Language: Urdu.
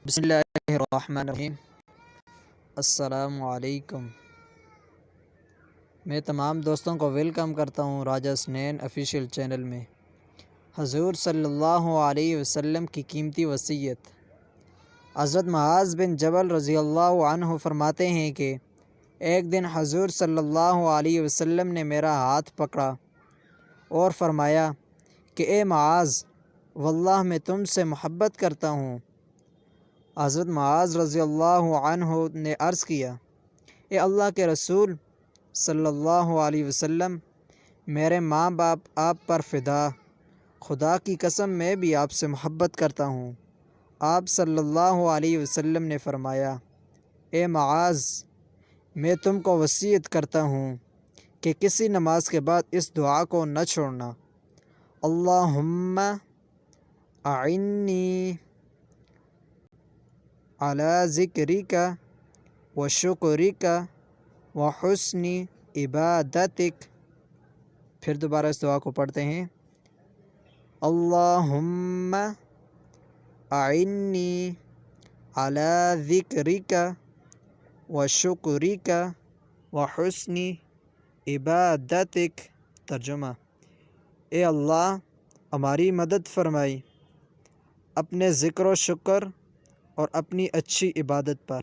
بسم اللہ الرحمن الرحیم۔ السلام علیکم۔ میں تمام دوستوں کو ویلکم کرتا ہوں راجہ حسنین آفیشیل چینل میں۔ حضور صلی اللہ علیہ وسلم کی قیمتی وصیت۔ حضرت معاذ بن جبل رضی اللہ عنہ فرماتے ہیں کہ ایک دن حضور صلی اللہ علیہ وسلم نے میرا ہاتھ پکڑا اور فرمایا کہ اے معاذ، واللہ میں تم سے محبت کرتا ہوں۔ حضرت معاذ رضی اللہ عنہ نے عرض کیا، اے اللہ کے رسول صلی اللہ علیہ وسلم، میرے ماں باپ آپ پر فدا، خدا کی قسم میں بھی آپ سے محبت کرتا ہوں۔ آپ صلی اللہ علیہ وسلم نے فرمایا، اے معاذ، میں تم کو وصیت کرتا ہوں کہ کسی نماز کے بعد اس دعا کو نہ چھوڑنا، اللہم اعنی علی ذکرک و شکرک و حسن عبادتک۔ پھر دوبارہ اس دعا کو پڑھتے ہیں، اللہم اعنی علی ذکرک و شکرک و حسن عبادتک۔ ترجمہ، اے اللہ، ہماری مدد فرمائی اپنے ذکر و شکر اور اپنی اچھی عبادت پر۔